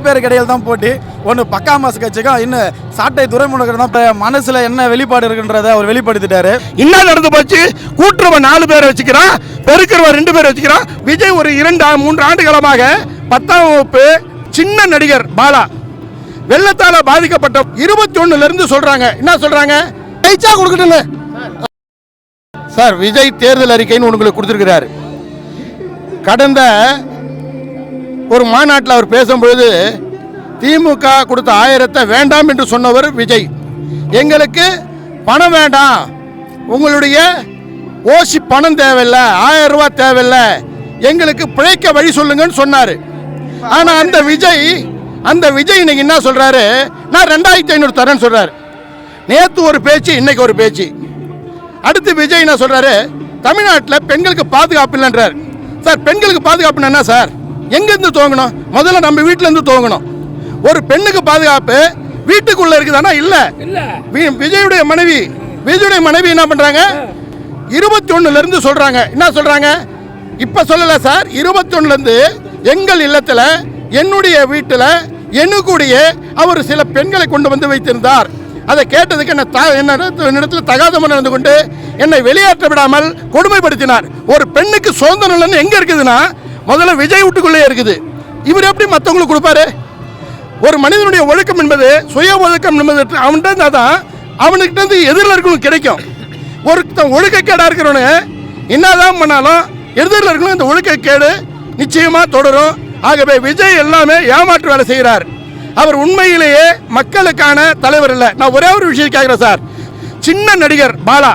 பேருக்கு இடையில் தான் போட்டி. ஒன்று பக்கா மாசு கட்சிக்கும் இன்னும் சாட்டை துரைமுருகன் தான் மனசுல என்ன வெளிப்பாடு இருக்குன்றதை அவர் வெளிப்படுத்திட்டாரு. இன்னும் நடந்து போச்சு. கூட்டுறவன் 4 பேரை வச்சுக்கிறான், பெருக்கிறவன் 2 பேரை வச்சுக்கிறான். விஜய் ஒரு 2-3 ஆண்டு காலமாக 10ஆம் வகுப்பு சின்ன நடிகர் பாலா வெள்ளத்தால பாதிக்கப்பட்ட 21ல இருந்து சொல்றாங்க. என்ன சொல்றாங்க? ஜெயிச்சா கொடுக்கணும் சார். விஜய் தேர்தல் அறிக்கைன்னு உங்களுக்கு கொடுத்திருக்கிறாரு. கடந்த ஒரு மாநாட்டில் அவர் பேசும்பொழுது திமுக கொடுத்த 1000 வேண்டாம் என்று சொன்னவர் விஜய். எங்களுக்கு பணம் வேண்டாம், உங்களுடைய ஓசி பணம் தேவையில்லை, 1000 ரூபாய் தேவையில்லை, எங்களுக்கு பிழைக்க வழி சொல்லுங்கன்னு சொன்னார். ஆனால் அந்த விஜய் இன்னைக்கு என்ன சொல்றாரு? நான் 2500 தரேன்னு சொல்றாரு. நேற்று ஒரு பேச்சு, இன்னைக்கு ஒரு பேச்சு. அடுத்து விஜய் என்ன சொல்றாரு? தமிழ்நாட்டில் பெண்களுக்கு பாதுகாப்பு இல்லைன்றார். சார், பெண்களுக்கு பாதுகாப்புன்னா என்ன சார்? எங்கேருந்து துவங்கணும்? முதல்ல நம்ம வீட்டிலேருந்து துவங்கணும். ஒரு பெண்ணுக்கு பாதுகாப்பு வீட்டுக்குள்ள இருக்குதானா? இல்லை. விஜயுடைய மனைவி என்ன பண்றாங்க? 21ல இருந்து சொல்றாங்க. என்ன சொல்றாங்க? இப்ப சொல்லல சார், 21ல இருந்து எங்கள் இல்லத்தில், என்னுடைய வீட்டில், என்னுடைய அவர் சில பெண்களை கொண்டு வந்து வைத்திருந்தார். அதை கேட்டதுக்கு என்னிடத்தில் தகாதமாக நடந்து கொண்டு என்னை வெளியேற்ற விடாமல் கொடுமைப்படுத்தினார். ஒரு பெண்ணுக்கு சுதந்திரம் இல்லைன்னு எங்க இருக்குதுன்னா முதல்ல விஜய் வீட்டுக்குள்ளே இருக்குது. இவர் எப்படி மற்றவங்களுக்கு கொடுப்பாரு? ஒரு மனிதனுடைய ஒழுக்கம் என்பது, சுய ஒழுக்கம் என்பது அவன்கிட்ட தான் அவனுக்கிட்ட இருந்து எதிரில் இருக்கணும் கிடைக்கும். ஒருத்தன் ஒழுக்கக்கேடாக இருக்கிறவனு என்னதான் பண்ணாலும் எதிரில் இருக்கணும், இந்த ஒழுக்கக்கேடு நிச்சயமா தொடரும். ஆகவே விஜய் எல்லாமே ஏமாற்று வேலை செய்கிறார். அவர் உண்மையிலேயே மக்களுக்கான தலைவர் இல்லை. நான் ஒரே ஒரு விஷயம் கேட்கிறேன் சார். சின்ன நடிகர் பாலா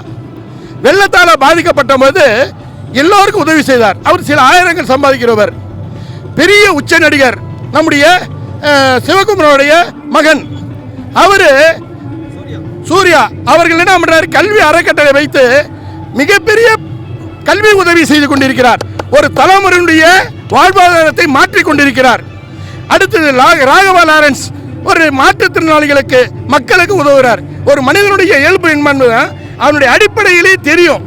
வெள்ளத்தால பாதிக்கப்பட்ட போது எல்லோருக்கும் உதவி செய்தார். அவர் சில ஆயிரங்கள் சம்பாதிக்கிறவர். பெரிய உச்ச நடிகர் நம்முடைய சிவகுமாரோடைய மகன் அவரு சூர்யா அவர்கள் என்ன பண்றாரு? கல்வி அறக்கட்டளை வைத்து மிகப்பெரிய கல்வி உதவி செய்து கொண்டிருக்கிறார். ஒரு தலைமுறையுடைய வாழ்வாதாரத்தை மாற்றிக் கொண்டிருக்கிறார். அடுத்தது ராகவா லாரன்ஸ் ஒரு மாற்றுத்திறனாளிகளுக்கு மக்களுக்கு உதவுகிறார். ஒரு மனிதனுடைய இயல்பு என்பது அவனுடைய அடிப்படையிலே தெரியும்.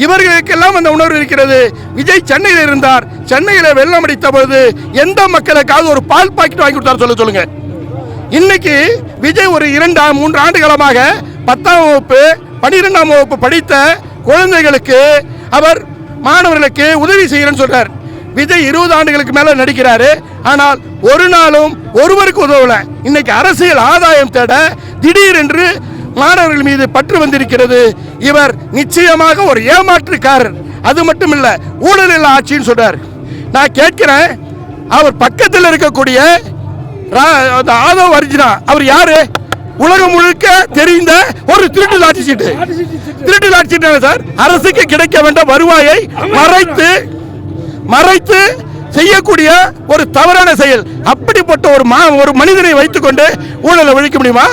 இவர்களுக்கெல்லாம் அந்த உணர்வு இருக்கிறது. விஜய் சென்னையில் இருந்தார். சென்னையில் வெள்ளம் அடித்த பொழுது எந்த மக்களுக்காவது ஒரு பால் பாக்கெட் வாங்கி கொடுத்தார் சொல்லுங்க. இன்னைக்கு விஜய் ஒரு 2-3 ஆண்டு காலமாக 10ஆம் வகுப்பு 12ஆம் வகுப்பு படித்த குழந்தைகளுக்கு அவர் மாணவர்களுக்கு உதவி செய்கிறேன்னு சொல்றார். விஜய் 20 ஆண்டுகளுக்கு மேல நடிக்கிறாரு. ஆனால் ஒரு நாளும் ஒருவருக்கு உதவல. இன்னைக்கு அரசியல் ஆதாயம் தேட திடீரென்று மாணவர்கள் மீது பற்று வந்திருக்கிறது. இவர் நிச்சயமாக ஒரு ஏமாற்றுக்காரர். அது மட்டும் இல்ல, ஊழல் இல்ல ஆட்சின்னு சொல்றார். நான் கேட்கிறேன், அவர் பக்கத்தில் இருக்கக்கூடிய ஆதவ் அர்ஜுனா அவர் யாரு? உலகம் முழுக்க தெரிந்த ஒரு திருட்டு லாட்சி சீட்டு சார். அரசுக்கு கிடைக்க வேண்டிய வருவாயை மறைத்து செய்யக்கூடிய ஒரு தவறான செயல். அப்படிப்பட்ட ஒரு மனிதனை வைத்துக்கொண்டு ஊழலை ஒழிக்க முடியுமா?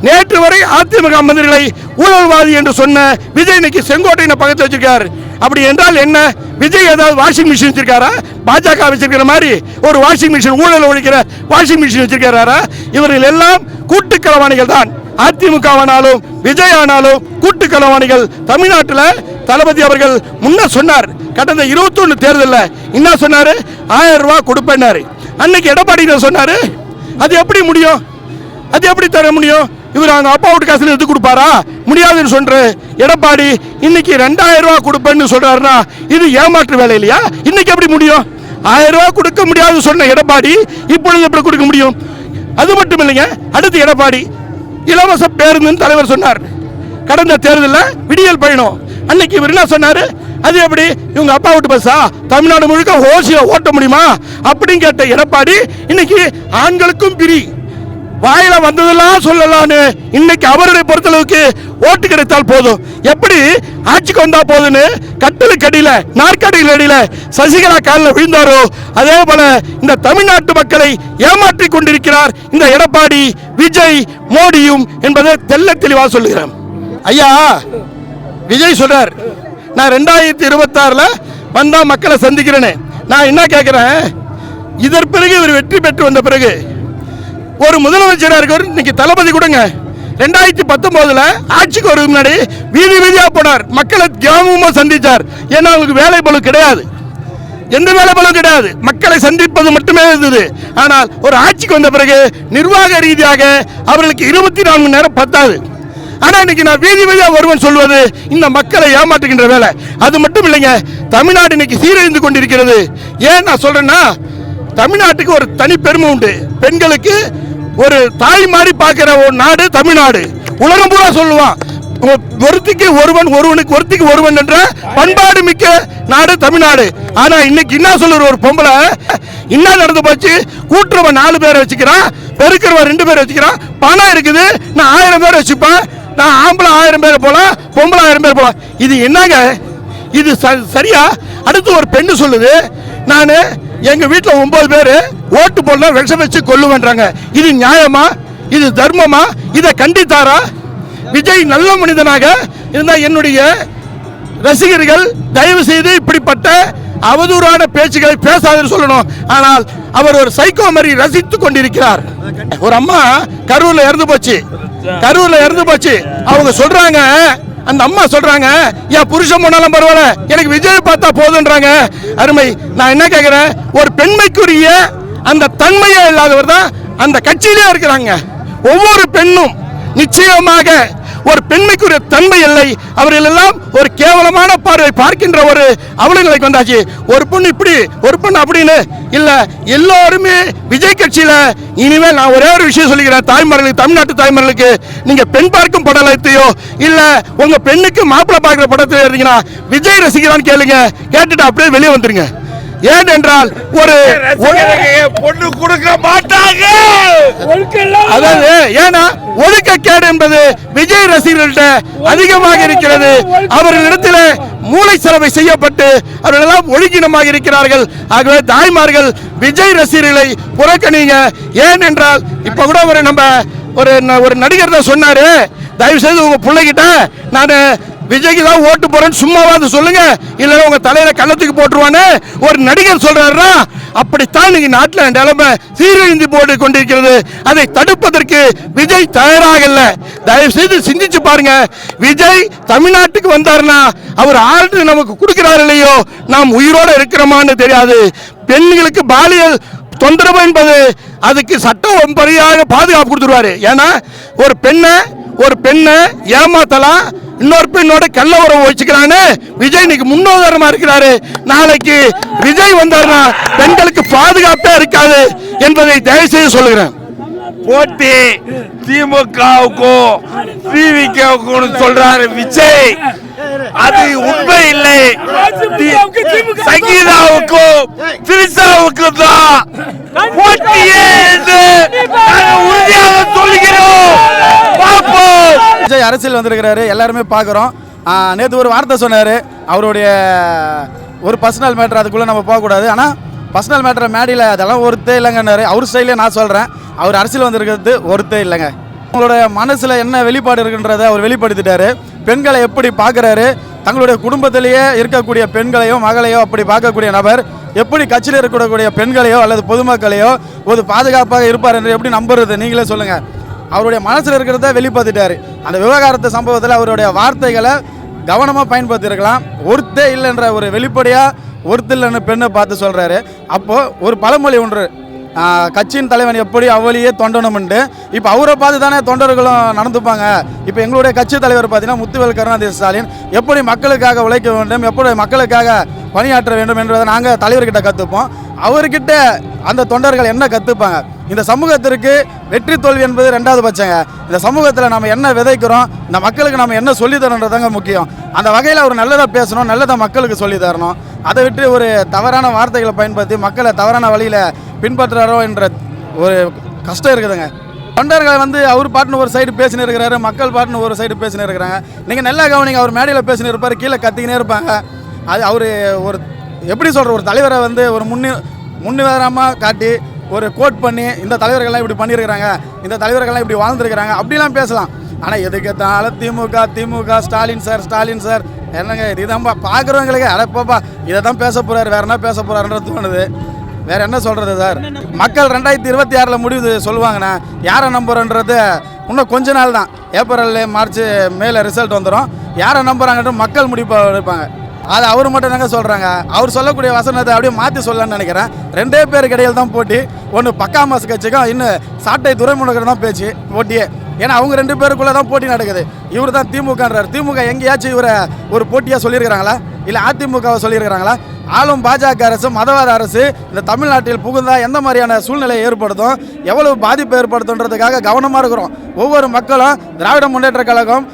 நேற்று வரை அதிமுக மந்திரிகளை ஊழல்வாதி என்று சொன்ன விஜய் இன்னைக்கு செங்கோட்டையின பக்கத்தில் வச்சிருக்காரு. அப்படி என்றால் என்ன? விஜய் ஏதாவது வாஷிங் மிஷின் வச்சிருக்காரா? பாஜக வச்சிருக்கிற மாதிரி ஒரு வாஷிங் மிஷின், ஊழல் ஒழிக்கிற வாஷிங் மிஷின் வச்சிருக்காரா? இவர்கள் எல்லாம் கூட்டு களவாணிகள் தான். அதிமுக ஆனாலும் விஜய் ஆனாலும் கூட்டு களவாணிகள். தமிழ்நாட்டில் தளபதி அவர்கள் முன்ன சொன்னார், கடந்த 21 தேர்தலில் என்ன சொன்னாரு? 1000 ரூபாய் கொடுப்பேன்னாரு. அன்னைக்கு எடப்பாடி சொன்னாரு. அது எப்படி முடியும்? அது எப்படி தர முடியும்? இவர் அவங்க அப்பா வீட்டு காசுல எடுத்து கொடுப்பாரா? முடியாதுன்னு சொல்ற எடப்பாடி இன்னைக்கு 2000 ரூபாய் கொடுப்பேன்னு சொல்றாருன்னா இது ஏமாற்று வேலை இல்லையா? இன்னைக்கு எப்படி முடியும்? 1000 ரூபாய் கொடுக்க முடியாது சொன்ன எடப்பாடி இப்பொழுது எப்படி கொடுக்க முடியும்? அது மட்டும் இல்லைங்க, அடுத்து எடப்பாடி இலவச பேருந்து தலைவர் சொன்னார் கடந்த தேர்தலில் விடியல் பயணம். அன்னைக்கு இவர் என்ன சொன்னாரு? அது எப்படி இவங்க அப்பா வீட்டு பஸ்ஸா தமிழ்நாடு முழுக்க ஓசியா ஓட்ட முடியுமா அப்படின்னு கேட்ட எடப்பாடி இன்னைக்கு ஆண்களுக்கும் பிரி வாயில வந்ததெல்லாம் சொல்லலான்னு இன்னைக்கு அவருடைய பொறுத்தளவுக்கு ஓட்டு கிடைத்தால் போதும், எப்படி ஆட்சிக்கு வந்தா போதுன்னு கட்டலுக்கு அடியில நாற்காலிகள் அடியில சசிகலா காலில் விழுந்தாரோ அதே போல இந்த தமிழ்நாட்டு மக்களை ஏமாற்றி கொண்டிருக்கிறார் இந்த எடப்பாடி, விஜய், மோடியும் என்பதை தெல்ல தெளிவாக சொல்லுகிறேன். ஐயா விஜய் சொல்றார், நான் 2026 வந்தா மக்களை சந்திக்கிறேன்னு. நான் என்ன கேட்கிறேன், இதற்கு பிறகு இவர் வெற்றி பெற்று வந்த பிறகு ஒரு முதலமைச்சராக இருக்கார். இன்னைக்கு தளபதி கொடுங்க 2019 ஆட்சிக்கு வரும் முன்னாடி வீதியா போனார், மக்களை கிராமமா சந்திச்சார். ஏன்னா அவங்களுக்கு வேலை பளு கிடையாது. எந்த வேலைகளும் கிடையாது, மக்களை சந்திப்பது மட்டுமே இருந்தது. ஆனால் ஒரு ஆட்சிக்கு வந்த பிறகு நிர்வாக ரீதியாக அவர்களுக்கு 24 மணி நேரம் பத்தாது. ஆனா இன்னைக்கு நான் வீதி வீதியா ஒருவன் சொல்வது இந்த மக்களை ஏமாற்றுகின்ற வேலை. அது மட்டும் இல்லைங்க, தமிழ்நாடு இன்னைக்கு சீரழிந்து கொண்டிருக்கிறது. ஏன் நான் சொல்றேன்னா, தமிழ்நாட்டுக்கு ஒரு தனி பெருமை உண்டு. பெண்களுக்கு ஒரு தாய் மாதிரி பார்க்கிற ஒரு நாடு தமிழ்நாடு. உலகம் பூரா சொல்லுவான், ஒருத்திக்கு ஒருவன் ஒருவனுக்கு ஒருத்திக்கு ஒருவன் என்ற பண்பாடு மிக்க நாடு தமிழ்நாடு. ஆனா இன்னைக்கு என்ன சொல்ற ஒரு பொம்பளை என்ன நடந்து போச்சு, கூட்டுறவன் 4 பேரை வச்சுக்கிறான், பெருக்கிறவன் 2 பேரை வச்சுக்கிறான். பணம் இருக்குது, நான் 1000 பேரை வச்சுப்பேன், நான் ஆம்பளை 1000 பேர் போலாம், பொம்பளை 1000 பேர் போலாம். இது என்னங்க, இது சரியா? அடுத்து ஒரு பெண்ணு சொல்லுது, நான் எங்க வீட்டில் 9 பேர் ஓட்டு போடல விஷம் வச்சு கொல்லுவேன்றாங்க. இது நியாயமா? இது தர்மமா? இதை கண்டித்தாரா? விஜய் நல்ல மனிதனாக இருந்தா என்னுடைய ரசிகர்கள் தயவு செய்து இப்படிப்பட்ட அவதூறான பேச்சுகளை பேசாதுன்னு சொல்லணும். ஆனால் அவர் ஒரு சைக்கோ மாதிரி ரசித்துக் கொண்டிருக்கிறார். ஒரு அம்மா கரூர்ல இறந்து போச்சு. அவங்க சொல்றாங்க, அந்த அம்மா சொல்றாங்க, என் புருஷன் போனாலும் பரவாயில்ல, எனக்கு விஜய் பார்த்தா போதுன்றாங்க. அருமை. நான் என்ன கேட்கிறேன், ஒரு பெண்மைக்குரிய அந்த தன்மையே இல்லாதவர் தான் அந்த கட்சியிலே இருக்கிறாங்க. ஒவ்வொரு பெண்ணும் நிச்சயமாக ஒரு பெண்மைக்குரிய தன்மை இல்லை. அவர்கள் எல்லாம் ஒரு கேவலமான பார்வை பார்க்கின்ற ஒரு அவலநிலைக்கு வந்தாச்சு. ஒரு பொண்ணு இப்படி, ஒரு பொண்ணு அப்படின்னு இல்ல, எல்லாருமே விஜய் கட்சியில. இனிமேல் நான் ஒரே ஒரு விஷயம் சொல்லிக்கிறேன், தாய்மார்களுக்கு, தமிழ்நாட்டு தாய்மார்களுக்கு, நீங்க பெண் பார்க்கும் படத்தையோ இல்ல உங்க பெண்ணுக்கு மாப்பிள்ளை பார்க்கிற படத்தையோ இருந்தீங்கன்னா விஜய் ரசிகரான்னு கேளுங்க, கேட்டுட்டு அப்படியே வெளியே வந்துருங்க. ஏனென்றால் ஒரு பொண்ணு கொடுக்க மாட்டாங்க. அதாவது ஏன்னா ஒழுக்கக்கேடு என்பது விஜய் ரசிகர்கள்ட்ட அதிகமாக இருக்கிறது. அவர்களிடத்தில் மூளை செலவை செய்யப்பட்டு அவர்கள் எல்லாம் ஒழுங்கினமாக இருக்கிறார்கள். ஆகவே தாய்மார்கள் விஜய் ரசிகர்களை புறக்கணிங்க. ஏனென்றால் இப்ப கூட ஒரு நடிகர் தான் சொன்னாரு, தயவு செய்து உங்க பிள்ளைகிட்ட நான் விஜய்க்கு தான் ஓட்டு போறேன்னு சும்மாவாது சொல்லுங்க, இல்லைன்னா உங்க தலையில கள்ளத்துக்கு போட்டுருவான்னு ஒரு நடிகர் சொல்றாருன்னா, அப்படித்தான் நீங்க நாட்டில் நிலைமை சீரழிந்து போட்டு கொண்டிருக்கிறது. அதை தடுப்பதற்கு விஜய் தயாராக இல்லை. தயவு செய்து சிந்திச்சு பாருங்க. விஜய் தமிழ்நாட்டுக்கு வந்தாருன்னா அவர் ஆள்றது நமக்கு கொடுக்கிறார் இல்லையோ, நாம் உயிரோட இருக்கிறோமான்னு தெரியாது. பெண்களுக்கு பாலியல் தொந்தரவு என்பது அதுக்கு சட்டம் பரியாக பாதுகாப்பு கொடுத்துருவாரு. ஏன்னா ஒரு பெண்ணை ஏமாத்தலாம், இன்னொரு பெண்ணோட கள்ள உறவு வச்சுக்கிறான்னு விஜய் இன்னைக்கு முன்னுதாரணமா இருக்கிறாரு. நாளைக்கு விஜய் வந்தாருன்னா பெண்களுக்கு பாதுகாப்பே இருக்காது என்பதை தயவு செய்து சொல்லுகிறேன். போட்டி திமுகவுக்கும் திவிகவுக்கும் சொல்றாரு விஜய், அது உண்மை இல்லை. சங்கீதாவுக்கும் திரிசாவுக்கும் தான் போட்டியே என்று உறுதியாக சொல்கிறோம். விஜய் அரசியல் வந்திருக்கிறாரு, எல்லாருமே பார்க்குறோம். நேற்று ஒரு வார்த்தை சொன்னார், அவருடைய ஒரு பர்சனல் மேட்டர், அதுக்குள்ளே நம்ம போகக்கூடாது. ஆனால் பர்சனல் மேட்டர் மேடையில் அதெல்லாம் ஒருத்தே இல்லைங்கன்னாரு. அவர் ஸ்டைலே நான் சொல்கிறேன், அவர் அரசியல் வந்திருக்கிறது ஒருத்தே இல்லைங்க. உங்களுடைய மனசில் என்ன வெளிப்பாடு இருக்குன்றதை அவர் வெளிப்படுத்திட்டாரு. பெண்களை எப்படி பார்க்குறாரு, தங்களுடைய குடும்பத்திலேயே இருக்கக்கூடிய பெண்களையோ மகளையோ அப்படி பார்க்கக்கூடிய நபர் எப்படி கட்சியில் இருக்கக்கூடிய பெண்களையோ அல்லது பொதுமக்களையோ ஒரு பாதுகாப்பாக இருப்பார் என்று எப்படி நம்புறது? நீங்களே சொல்லுங்கள். அவருடைய மனசில் இருக்கிறத வெளிப்படுத்திட்டாரு. அந்த விவகாரத்தை சம்பவத்தில் அவருடைய வார்த்தைகளை கவனமாக பயன்படுத்தியிருக்கலாம். ஒருத்தே இல்லைன்ற ஒரு வெளிப்படையாக ஒருத்தர் பெண்ணை பார்த்து சொல்கிறாரு. அப்போது ஒரு பழமொழி ஒன்று, கட்சியின் தலைவன் எப்படி அவளியே தொண்டனும்ண்டு. இப்போ அவரை பார்த்து தானே தொண்டர்களும் நடந்துப்பாங்க. இப்போ எங்களுடைய கட்சி தலைவர் பார்த்தீங்கன்னா முத்துவேல் கருணாநிதி ஸ்டாலின் எப்படி மக்களுக்காக உழைக்க வேண்டும், எப்படி மக்களுக்காக பணியாற்ற வேண்டும் என்றதை நாங்கள் தலைவர்கிட்ட கற்றுப்போம். அவர்கிட்ட அந்த தொண்டர்கள் என்ன கற்றுப்பாங்க? இந்த சமூகத்திற்கு வெற்றி தோல்வி என்பது 2வது பட்சங்க. இந்த சமூகத்தில் நம்ம என்ன விதைக்கிறோம், இந்த மக்களுக்கு நம்ம என்ன சொல்லித்தரோன்றதாங்க முக்கியம். அந்த வகையில் அவர் நல்லதாக பேசணும், நல்லதாக மக்களுக்கு சொல்லித்தரணும். அதை விட்டு ஒரு தவறான வார்த்தைகளை பயன்படுத்தி மக்களை தவறான வழியில் பின்பற்றுறாரோ என்ற ஒரு கஷ்டம் இருக்குதுங்க. தொண்டர்களை அவர் பாட்டுன்னு ஒரு சைடு பேசினு இருக்கிறாரு, மக்கள் பாட்டுன்னு ஒரு சைடு பேசினு இருக்கிறாங்க. நீங்கள் நல்லா கவனிங்க, அவர் மேடையில் பேசினு இருப்பார், கீழே கத்திக்கினே இருப்பாங்க. அது அவர் ஒரு எப்படி சொல்கிற ஒரு தலைவரை ஒரு முன்னுதாரணமாக காட்டி ஒரு கோட் பண்ணி இந்த தலைவர்கள்லாம் இப்படி பண்ணியிருக்கிறாங்க, இந்த தலைவர்கள்லாம் இப்படி வாழ்ந்துருக்கிறாங்க அப்படிலாம் பேசலாம். ஆனால் எதுக்கேற்றாலும் திமுக ஸ்டாலின் சார் என்னங்க இதுதான் பார்க்குறவங்களுக்கு அடப்பாப்பா இதை தான் பேச போகிறாரு, வேறு என்ன பேச போகிறாருன்றது தோணுது. வேறு என்ன சொல்கிறது சார்? மக்கள் 2026 முடிவு சொல்லுவாங்கண்ணா, யாரை நம்புறன்றது இன்னும் கொஞ்ச நாள் தான். ஏப்ரல் மார்ச் மேல ரிசல்ட் வந்துடும். யாரை நம்புறாங்கன்ற மக்கள் முடிவு எடுப்பாங்க. அது அவர் மட்டும் தாங்க சொல்கிறாங்க. அவர் சொல்லக்கூடிய வசனத்தை அப்படியே மாற்றி சொல்லலான்னு நினைக்கிறேன். 2 பேருக்கு இடையில் தான் போட்டி. ஒன்று பக்கா மாசு கட்சிக்கும் இன்னும் சாட்டை துரைமுருகன் தான் பேச்சு போட்டியே. ஏன்னா அவங்க 2 பேருக்குள்ளே தான் போட்டி நடக்குது. இவர் தான் திமுகன்றார். திமுக எங்கேயாச்சும் இவரை ஒரு போட்டியாக சொல்லியிருக்கிறாங்களா? இல்லை அதிமுகவை சொல்லியிருக்கிறாங்களா? ஆளும் பாஜக அரசு, மதவாத அரசு இந்த தமிழ்நாட்டில் புகுந்தா எந்த மாதிரியான சூழ்நிலையை ஏற்படுத்தும், எவ்வளவு பாதிப்பு ஏற்படுத்துன்றதுக்காக கவனமாக இருக்கிறோம். ஒவ்வொரு மக்களும் திராவிட முன்னேற்ற கழகம்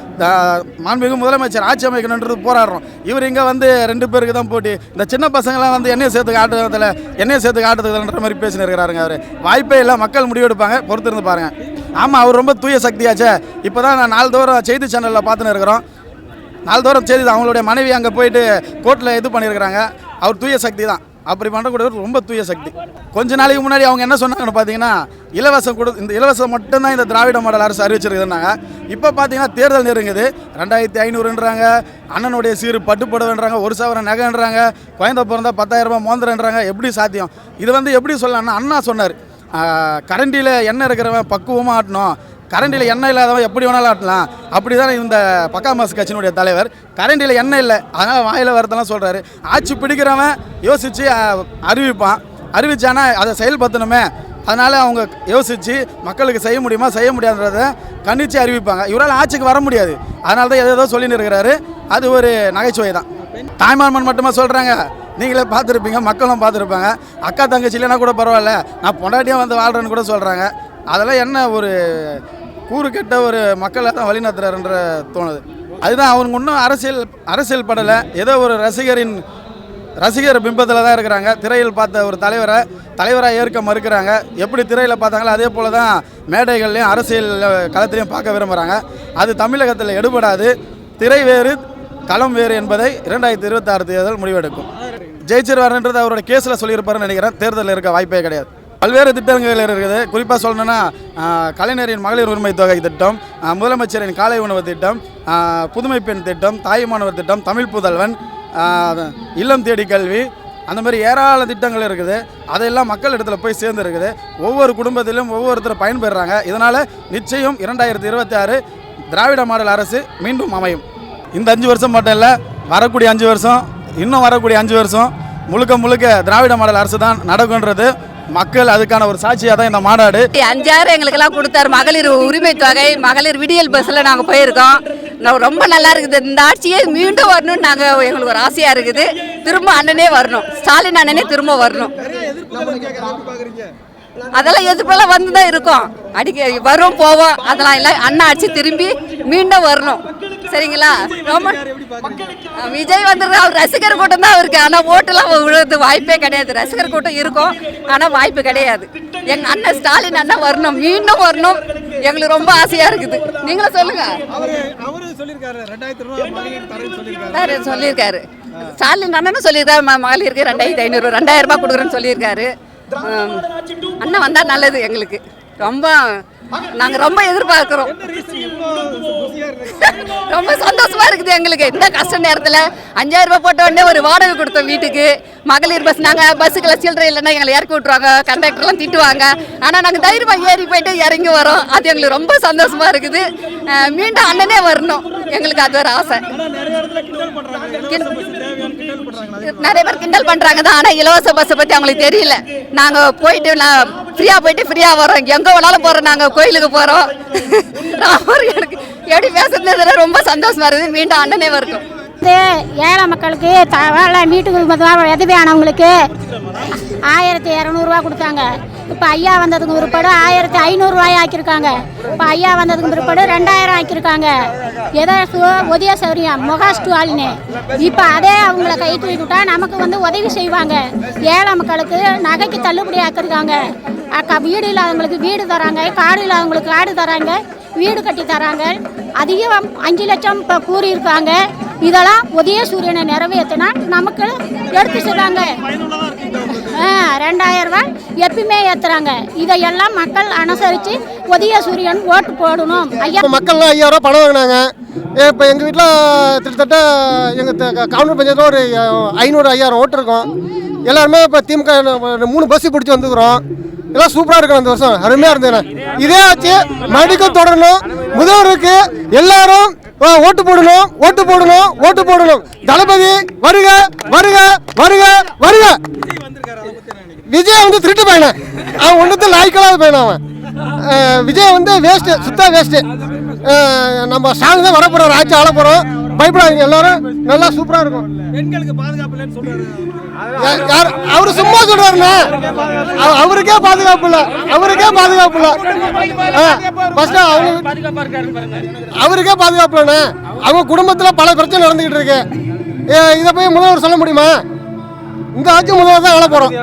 மாண்புமிகு முதலமைச்சர் ஆட்சி அமைக்கணுன்றது போராடுறோம். இவர் இங்கே வந்து 2 பேருக்கு தான் போட்டி. இந்த சின்ன பசங்களாம் வந்து எண்ணெய் சேர்த்து காட்டுறதுன்ற மாதிரி பேசினு இருக்கிறாருங்க. அவர் வாய்ப்பே இல்லை. மக்கள் முடிவெடுப்பாங்க, பொறுத்திருந்து பாருங்கள். ஆமாம், அவர் ரொம்ப தூய சக்தியாச்சே. இப்போ தான் நான் நாள்தோறும் செய்தி சேனலில் பார்த்துன்னு இருக்கிறோம். நாள்தோறும் செய்தி தான். அவங்களுடைய மனைவி அங்கே போயிட்டு கோர்ட்டில் இது பண்ணியிருக்கிறாங்க. அவர் தூய சக்தி தான். அப்படி பண்ணக்கூடியவர் ரொம்ப தூய சக்தி. கொஞ்ச நாளைக்கு முன்னாடி அவங்க என்ன சொன்னாங்கன்னு பார்த்தீங்கன்னா, இந்த இலவசம் மட்டும்தான் இந்த திராவிட மாடல் அரசு அறிவிச்சிருக்குதுன்னாங்க. இப்போ பார்த்தீங்கன்னா தேர்தல் நெருங்குது. 2500ன்றாங்க, அண்ணனுடைய சீரு பட்டுப்படவைன்றாங்க, 1,000 நகைன்றாங்க, குழந்தை பிறந்தா 10,000 ரூபாய் மோந்திரன்றாங்க. எப்படி சாத்தியம்? இது வந்து எப்படி சொல்லலாம்னா, அண்ணா சொன்னார், கரண்டியில் எண்ணெய் இருக்கிறவன் பக்குவமாக ஆட்டணும், கரண்டியில் எண்ணெய் இல்லாதவன் எப்படி வேணாலும் ஆட்டலாம். அப்படி தான் இந்த பக்கா மாசு கட்சியினுடைய தலைவர். கரண்டியில் எண்ணெய் இல்லை, அதனால் வாயில் வரதெல்லாம் சொல்கிறாரு. ஆட்சி பிடிக்கிறவன் யோசித்து அறிவிச்சானா அதை செயல்படுத்தணுமே. அதனால் அவங்க யோசித்து மக்களுக்கு செய்ய முடியுமா செய்ய முடியாதுன்றதை கணிச்சு அறிவிப்பாங்க. இவரால் ஆட்சிக்கு வர முடியாது. அதனால தான் ஏதோ சொல்லின்னு இருக்கிறாரு. அது ஒரு நகைச்சுவை தான். தாய்மாமன் மட்டுமா சொல்கிறாங்க? நீங்களே பார்த்துருப்பீங்க, மக்களும் பார்த்துருப்பாங்க. அக்கா தங்கச்சி இல்லைன்னா கூட பரவாயில்ல, நான் பொண்டாட்டியாக வந்து வாழ்கிறேன்னு கூட சொல்கிறாங்க. அதெல்லாம் என்ன ஒரு கூறு கெட்ட ஒரு மக்களை தான் வழிநடத்துறாருன்ற தோணுது. அதுதான் அவங்க இன்னும் அரசியல் படலை. ஏதோ ஒரு ரசிகர் பிம்பத்தில் தான் இருக்கிறாங்க. திரையில் பார்த்த ஒரு தலைவராக ஏற்க மறுக்கிறாங்க. எப்படி திரையில் பார்த்தாங்களோ அதே போல் தான் மேடைகள்லையும் அரசியல் களத்திலையும் பார்க்க விரும்புகிறாங்க. அது தமிழகத்தில் எடுபடாது. திரை வேறு களம் வேறு என்பதை 2026 தேர்தல் முடிவெடுக்கும். ஜெயிச்சிருவாருன்றது அவரோட கேஸில் சொல்லியிருப்பாருன்னு நினைக்கிறேன். தேர்தலில் இருக்க வாய்ப்பே கிடையாது. பல்வேறு திட்டங்கள் இருக்குது. குறிப்பாக சொல்லணுன்னா, கலைஞரின் மகளிர் உரிமை தொகை திட்டம், முதலமைச்சரின் காலை உணவு திட்டம், புதுமை பெண் திட்டம், தாய்மானவர் திட்டம், தமிழ் புதல்வன், இல்லம் தேடி கல்வி, அந்த மாதிரி ஏராள திட்டங்கள் இருக்குது. அதையெல்லாம் மக்கள் இடத்துல போய் சேர்ந்து இருக்குது. ஒவ்வொரு குடும்பத்திலும் ஒவ்வொருத்தர் பயன்பெறுறாங்க. இதனால் நிச்சயம் 2026 திராவிட மாடல் அரசு மீண்டும் அமையும். இந்த 5 வருஷம் மட்டும் இல்லை, வரக்கூடிய 5 வருஷம், இன்னும் வரக்கூடிய 5 வருஷம் முழுக்க திராவிட மாடல் அரசு தான் நடக்குன்றது மக்கள் அதுக்கான ஒரு சாட்சியாக தான் இந்த மாநாடு. 5000 எங்களுக்கெல்லாம் கொடுத்தாரு. மகளிர் உரிமை தொகை, மகளிர் விடியல் பஸ்ஸில் நாங்கள் போயிருக்கோம். ரொம்ப நல்லா இருக்குது. இந்த ஆட்சியே மீண்டும் வரணும்னு நாங்கள் எங்களுக்கு ஒரு ஆசையாக இருக்குது. திரும்ப அண்ணனே வரணும், ஸ்டாலின் அண்ணனே திரும்ப வரணும். அதெல்லாம் எதிர்ப்பெல்லாம் வந்து தான் இருக்கோம். வரும் போவோம், அதெல்லாம் இல்லை. அண்ணா ஆட்சி திரும்பி மீண்டும் வரணும். சரிங்களா? ரொம்ப விஜய் வந்துடுறது. அவர் ரசிகர் கூட்டம் தான் இருக்கு. ஆனால் ஓட்டுலாம் விழுறது வாய்ப்பே கிடையாது. ரசிகர் கூட்டம் இருக்கும், ஆனால் வாய்ப்பு கிடையாது. எங்கள் அண்ணன் ஸ்டாலின் அண்ணன் வரணும், மீண்டும் வரணும். எங்களுக்கு ரொம்ப ஆசையா இருக்குது. நீங்களும் சொல்லுங்க. சொல்லியிருக்காரு ஸ்டாலின் அண்ணனும் சொல்லியிருக்காரு. மகளிருக்கு 2500 2000 ரூபாய் கொடுக்குறேன்னு சொல்லியிருக்காரு. அண்ணன் வந்தா நல்லது. எங்களுக்கு நாங்க ரொம்ப எதிர்பார்க்கிறோம். ரொம்ப சந்தோஷமா இருக்குது எங்களுக்கு. இந்த கஷ்ட நேரத்துல 5000 ரூபாய் போட்ட உடனே ஒரு வாடகை கொடுத்தோம் வீட்டுக்கு. மகளிர் பஸ், நாங்க பஸ்ஸுக்குள்ள சில்லறை இல்லைன்னா எங்களை இறக்கி விட்டுருவாங்க, கண்டக்டர்லாம் திட்டுவாங்க. ஆனா நாங்க தைரியமா ஏறி போயிட்டு இறங்கி வரோம். அது எங்களுக்கு ரொம்ப சந்தோஷமா இருக்குது. மீண்டும் அண்ணனே வரணும், எங்களுக்கு அது ஒரு ஆசை. நிறைய பேர் கிண்டல் பண்றாங்க தான். ஆனா இலவச பஸ் பத்தி அவங்களுக்கு தெரியல. நாங்க போயிட்டு ஃப்ரீயா போயிட்டு ஃப்ரீயா வரோம். எங்க வேணாலும் போறோம். நாங்க கோயிலுக்கு போறோம். எப்படி பேசுறது ரொம்ப சந்தோஷமா இருக்குது. மீண்டும் அண்ணனே வரட்டும். ஏழை மக்களுக்கு வீட்டுக்கு எதுவே ஆனவங்களுக்கு 1200 ரூபா கொடுத்தாங்க. இப்போ ஐயா வந்ததுக்கு பிற்பாடு 1500 ரூபாய் ஆக்கியிருக்காங்க. இப்போ ஐயா வந்ததுக்கு பிற்பாடு 2000 ஆக்கியிருக்காங்க. ஏதோ உதய சௌரியம் முக ஸ்டாலின். இப்போ அதே அவங்கள கை தூக்கிவிட்டா நமக்கு உதவி செய்வாங்க. ஏழை மக்களுக்கு நகைக்கு தள்ளுபடி ஆக்கிருக்காங்க. வீடு இல்லாதவங்களுக்கு வீடு தராங்க, காடு இல்லாதவங்களுக்கு காடு தராங்க, வீடு கட்டி தராங்க. அதிகம் 5 லட்சம் இப்போ கூறியிருக்காங்க. இதெல்லாம் உதய சூரியனை நிறைவேற்றினா நமக்கு எடுத்து சொல்றாங்க. 2000 ரூபாய் எப்பயுமே ஏற்றுறாங்க. இதையெல்லாம் மக்கள் அனுசரித்து உதய சூரியன் ஓட்டு போடணும். ஐயா மக்கள்லாம் 5000 ரூபா பணம் வாங்கினாங்க. இப்போ எங்கள் வீட்டில் கிட்டத்தட்ட எங்கள் கவுண்டர் பஞ்சாயத்தில் ஒரு 500 5000 ஓட்டு இருக்கோம். எல்லாருமே இப்போ திமுக 3 பஸ்ஸு பிடிச்சி வந்துக்கிறோம். எல்லாம் சூப்பராக இருக்கணும் இந்த வருஷம், அருமையாக இருந்தேன். இதே ஆச்சு மறுபடியும் தொடரணும். முதல்வருக்கு எல்லாரும் ஓட்டு போடணும், ஓட்டு போடணும், ஓட்டு போடணும். தளபதி வருக வருக வருக வருக. விஜய் வந்து திருட்டு பையனை, அவன் ஒன்றுத்தில் லாய்க்கலாத பையனை அவன். விஜய் வந்து வேஸ்ட்டு, சுத்தா வேஸ்ட்டு. நம்ம ஸ்டாலின் தான் வரப்போகிறோம், ஆட்சி ஆள போகிறோம். பயப்படாதீங்க, எல்லாரும் நல்லா சூப்பராக இருக்கும். பெண்களுக்கு பாதுகாப்பு இல்லைன்னு சொல்றாரு. அவரு சும்மா சொல்றாருண்ணா, அவருக்கே பாதுகாப்பு இல்லை, அவருக்கே பாதுகாப்பு இல்லை. அவருக்கே பாதுகாப்பு இல்லைண்ணா. அவங்க குடும்பத்தில் பல பிரச்சனை நடந்துகிட்டு இருக்கு. இதை போய் முதல்வர் சொல்ல முடியுமா? இந்த ஆட்சி முதல்வர் தான் ஆள போறோம்.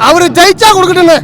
அவரு ஜெயிச்சா கொடுக்கட்டுன்னு